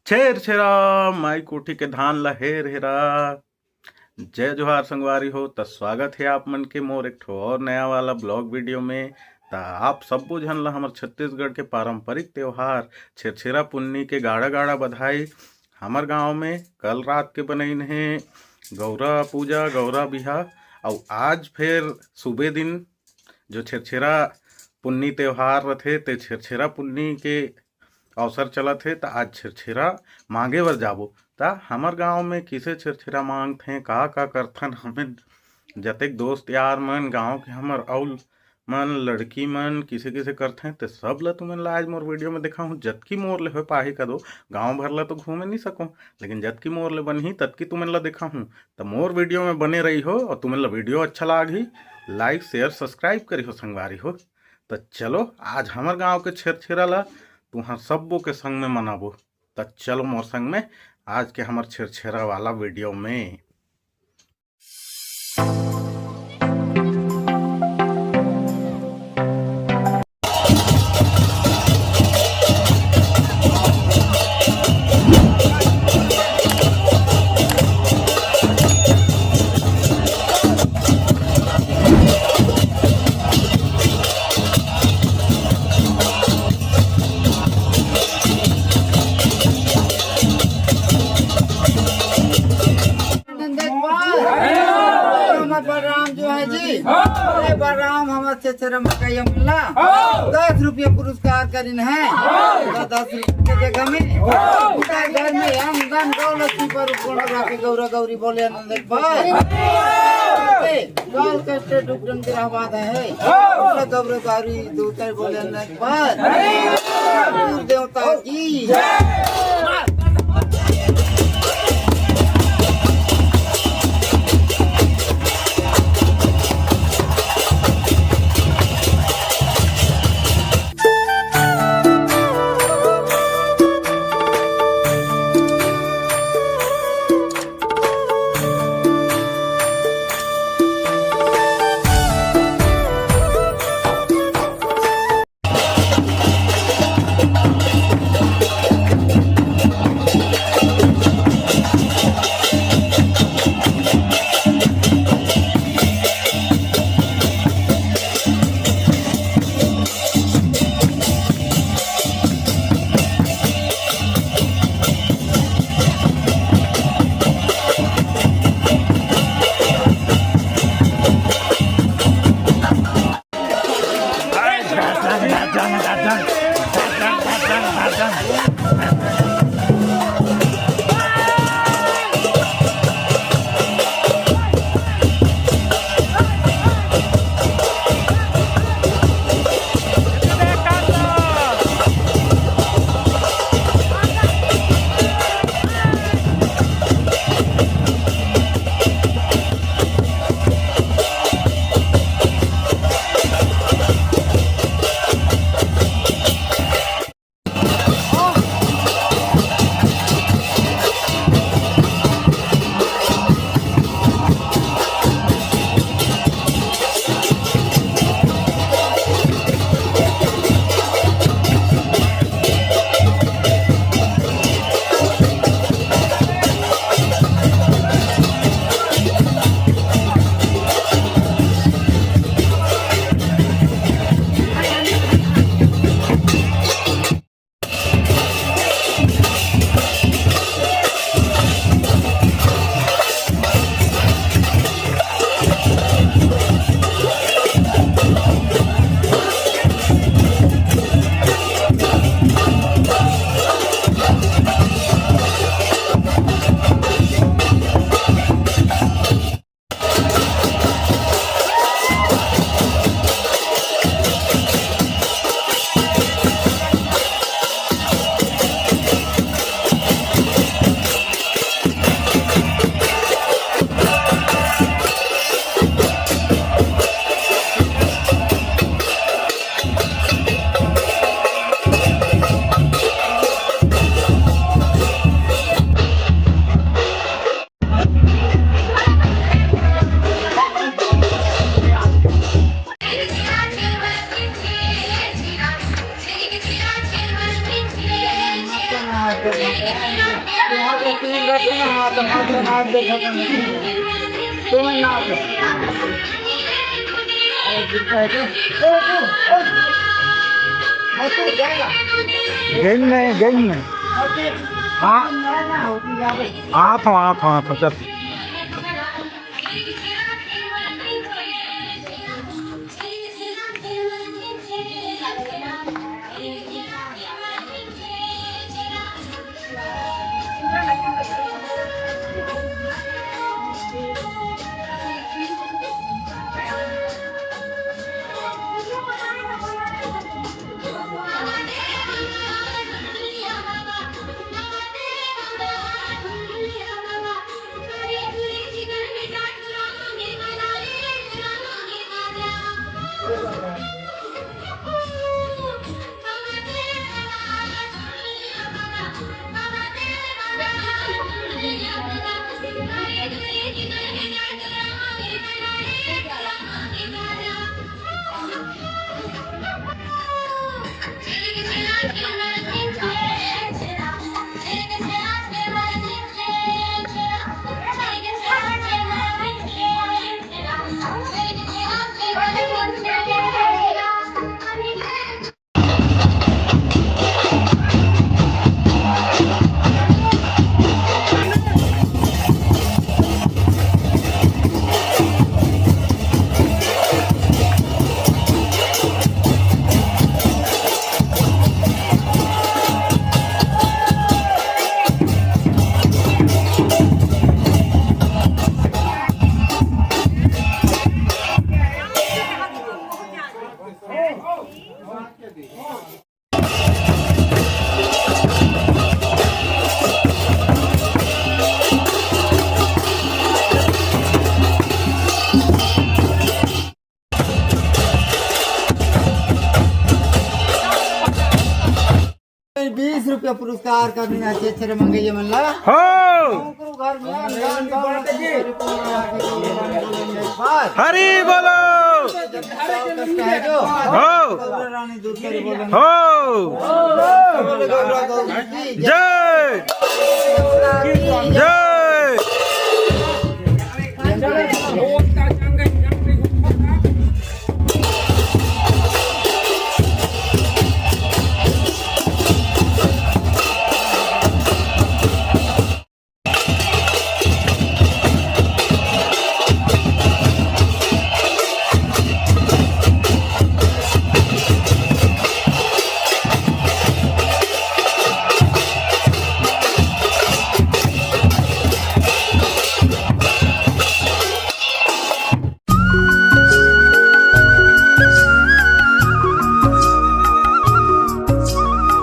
छेर छेरा माई कोठी के धान ला हेर हेरा। जय जोहार संगवारी हो। त स्वागत है आप मन के मोर एक ठो और नया वाला ब्लॉग वीडियो में। त आप सब्बो झन ला हमर छत्तीसगढ़ के पारंपरिक त्योहार छेरछेरा पुन्नी के गाड़ा गाड़ा बधाई। हमर गांव में कल रात के बनइन है गौरा पूजा गौरा बिहा। और आज फिर सुबह दिन जो छेरछेरा पुन्नी त्योहार रथे ते छेरछेरा पुन्नी के अवसर चलत हे। त आज छेरछेरा मांगे बर जाबो। ता हमर गांव में किसे छेरछेरा मांगथे का करथन हमें जतेक दोस्त यार मन गांव के हमर अउल मन लड़की मन किसे किसे करथे ते सब ला तुमन ला आज मोर वीडियो में देखा हूँ। जतकी मोर ले हो पाही कदो गांव भर ला तो घूमे नहीं सकूँ, लेकिन जतकी मोर ले बनही ततकी तुमन ला देखा हूँ। तो मोर वीडियो में बने रही हो और तुमन ला वीडियो अच्छा लागी लाइक शेयर सब्सक्राइब करी हो संगवारी हो। तो चलो आज हमर गांव के छेरछेरा ला तुहार सब्बो के संग में मनाबो। त चलो मोर संग में आज के हमर छेरछेरा वाला वीडियो में। बलराम जो है जी बलराम हमारे छेरछेरा मकई मिला 10 रुपये पुरस्कार करीन है। 10 रुपये के जगह में घर में हम गन गौलती पर के गौरा गौरी बोले आनंद भाई गौर कष्ट डुबन के रहवाद है गौरा गौरी दूतर बोले आनंद भाई देवता जी। तुम्हारे तीन रखे ना हाथ नाच देखा तुम्हें नाच गेम नहीं हाँ आप चल ₹20 पुरस्कार का बिना चेचर मंगैया मल्ला हो घर में हरी बोलो है जो हो रानी दूध करी बोलेंगे हो जय जय